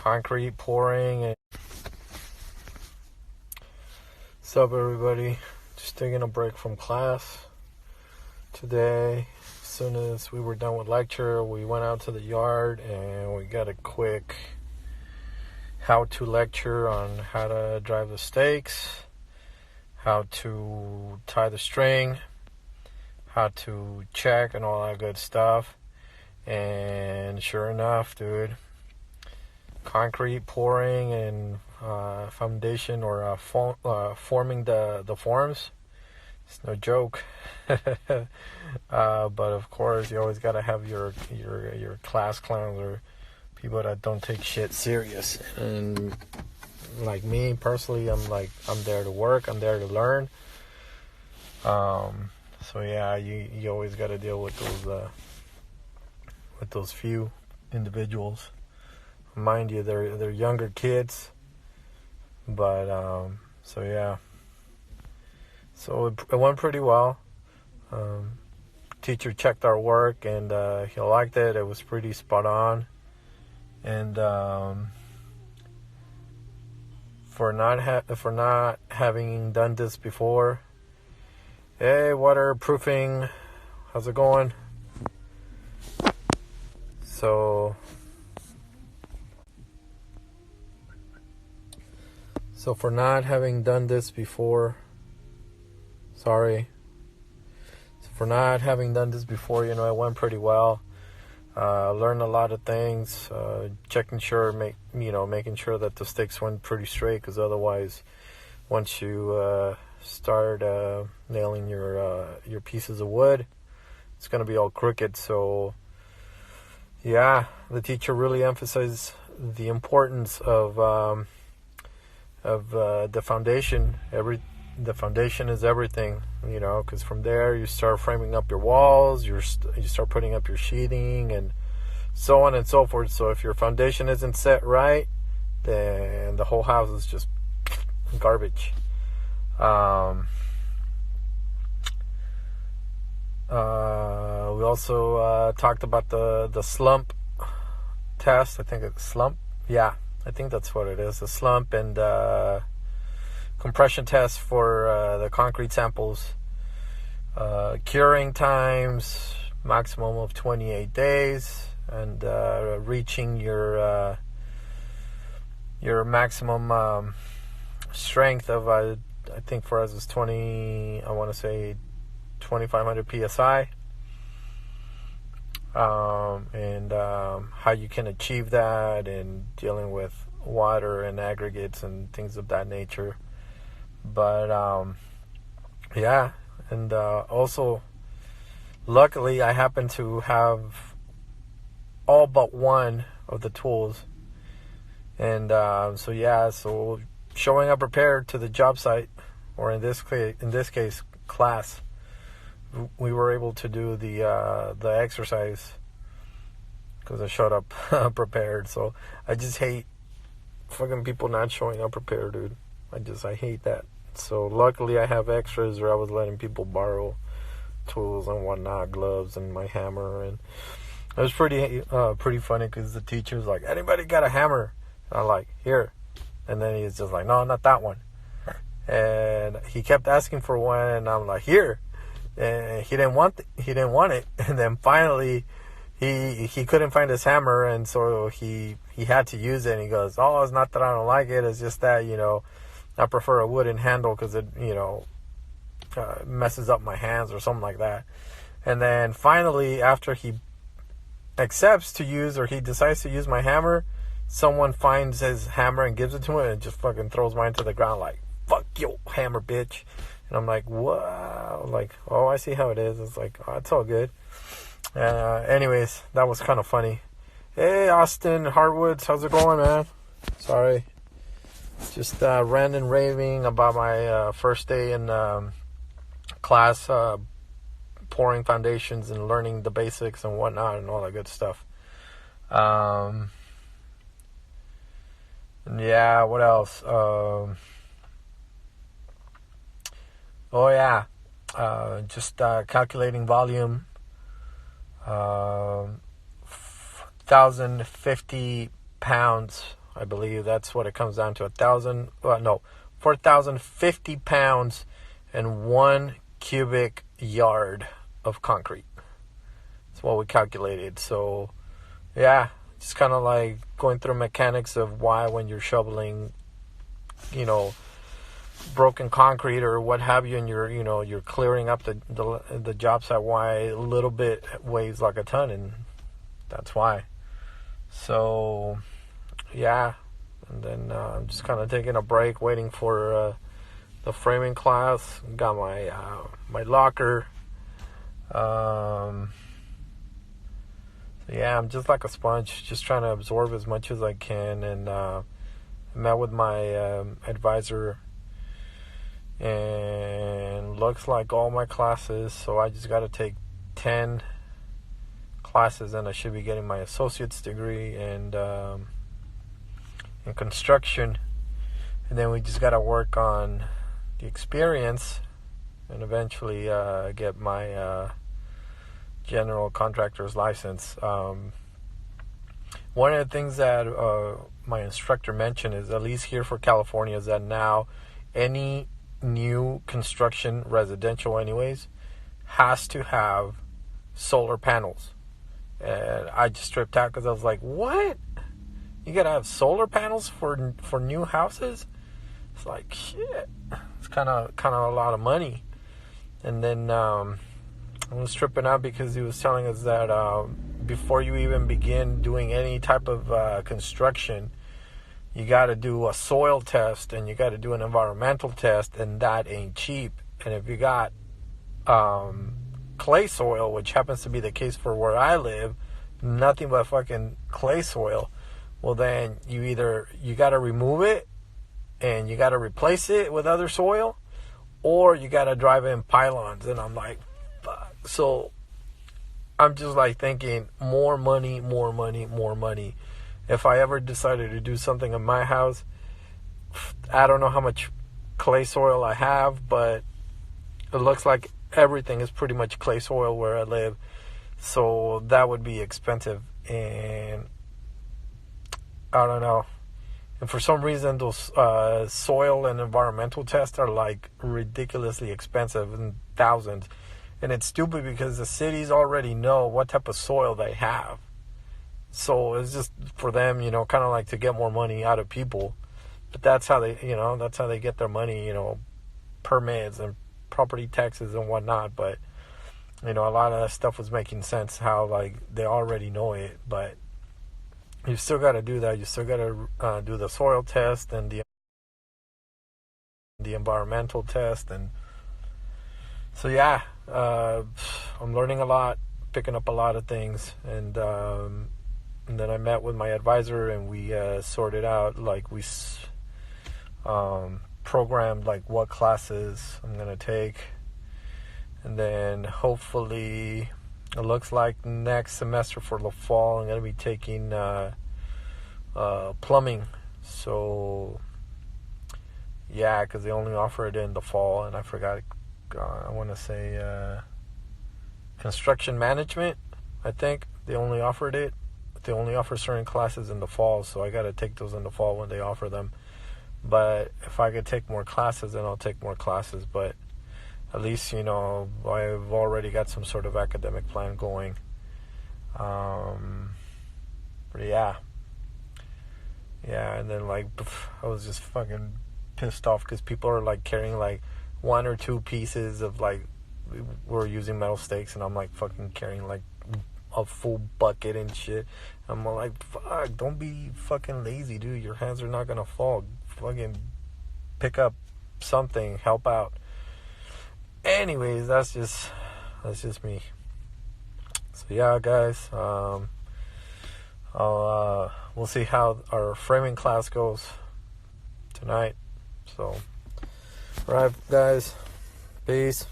concrete pouring. And what's up, everybody? Just taking a break from class today. As soon as we were done with lecture, we went out to the yard and we got a quick how-to lecture on how to drive the stakes, how to tie the string, how to check and all that good stuff. And sure enough, dude, concrete pouring and foundation or forming the forms, it's no joke. But of course, you always gotta have your class clowns or people that don't take shit serious. And like me personally, I'm there to work, I'm there to learn. So yeah, you always gotta deal with those few individuals. Mind you, they're younger kids, but so yeah. So it went pretty well. Teacher checked our work and he liked it. It was pretty spot on. And for not having done this before, hey, waterproofing, how's it going? So for not having done this before, it went pretty well. Learned a lot of things, making sure that the stakes went pretty straight, because otherwise, once you start nailing your pieces of wood, it's going to be all crooked. So yeah, the teacher really emphasized the importance of the foundation. The foundation is everything, because from there you start framing up your walls, you start putting up your sheathing, and so on and so forth. So if your foundation isn't set right, then the whole house is just garbage. We also talked about the slump test. I think it's slump. Yeah, I think that's what it is. The slump and compression test for the concrete samples. Curing times, maximum of 28 days, and reaching your maximum strength of I think for us is 2500 psi. And how you can achieve that, and dealing with water and aggregates and things of that nature. But yeah, and also luckily I happen to have all but one of the tools, and so showing up prepared to the job site, or in this case class, we were able to do the exercise because I showed up prepared. So I just hate fucking people not showing up prepared, dude. I hate that. So luckily I have extras, or I was letting people borrow tools and whatnot, gloves and my hammer, and it was pretty funny because the teacher's like, anybody got a hammer? And I'm like, here. And then he's just like, no, not that one. And he kept asking for one, and I'm like, here. And he didn't want it. And then finally he couldn't find his hammer, and so he had to use it. And he goes, oh, it's not that I don't like it, it's just that I prefer a wooden handle because it messes up my hands or something like that. And then finally, after he accepts to use, or he decides to use my hammer, someone finds his hammer and gives it to him, and just fucking throws mine to the ground like, fuck your hammer, bitch. And I'm like, wow. Like, oh, I see how it is. It's like, oh, it's all good. Anyways, that was kind of funny. Hey, Austin Hardwoods, how's it going, man? Sorry. Just ranting and raving about my first day in class, pouring foundations and learning the basics and whatnot and all that good stuff. Yeah, what else? Just calculating volume. 1,050 pounds I believe that's what it comes down to. 4,050 pounds and 1 cubic yard of concrete. That's what we calculated. So, yeah, it's kind of like going through mechanics of why when you're shoveling, broken concrete or what have you, and you're clearing up the job site, why a little bit weighs like a ton, and that's why. So, yeah, and then I'm just kind of taking a break, waiting for the framing class. Got my locker. Yeah, I'm just like a sponge, just trying to absorb as much as I can. And I met with my advisor, and looks like all my classes, so I just got to take 10 classes, and I should be getting my associate's degree in construction. And then we just got to work on the experience and eventually get my general contractor's license. One of the things that my instructor mentioned is, at least here for California, is that now any new construction, residential anyways, has to have solar panels. And I just tripped out because I was like, what? You gotta have solar panels for new houses? It's like, shit. It's kind of a lot of money. And then I was tripping out because he was telling us that before you even begin doing any type of construction, you got to do a soil test and you got to do an environmental test, and that ain't cheap. And if you got clay soil, which happens to be the case for where I live, nothing but fucking clay soil, well then you got to remove it and you got to replace it with other soil, or you got to drive in pylons. And I'm like, fuck. So I'm just like thinking, more money. If I ever decided to do something in my house, I don't know how much clay soil I have, but it looks like everything is pretty much clay soil where I live. So that would be expensive. And I don't know. And for some reason, those soil and environmental tests are like ridiculously expensive, and thousands. And it's stupid because the cities already know what type of soil they have. So it's just for them, kind of like to get more money out of people. But that's how they get their money, permits and property taxes and whatnot. But, a lot of that stuff was making sense, how like they already know it. But you still got to do that. You still got to do the soil test and the environmental test. And so, yeah, I'm learning a lot, picking up a lot of things. And then I met with my advisor, and we sorted out, like, we programmed, like, what classes I'm going to take. And then hopefully, it looks like next semester for the fall, I'm going to be taking plumbing. So, yeah, because they only offer it in the fall, and I forgot, I want to say construction management, I think. They only offered it. They only offer certain classes in the fall, so I got to take those in the fall when they offer them. But if I could take more classes, then I'll take more classes. But at least, I've already got some sort of academic plan going. But yeah, and then like I was just fucking pissed off because people are like carrying like 1 or 2 pieces of like, we're using metal stakes, and I'm like fucking carrying like a full bucket and shit. I'm like, fuck, don't be fucking lazy, dude. Your hands are not gonna fall. Fucking pick up something, help out. Anyways, that's just me. So yeah, guys, we'll see how our framing class goes tonight. So, alright, guys, peace.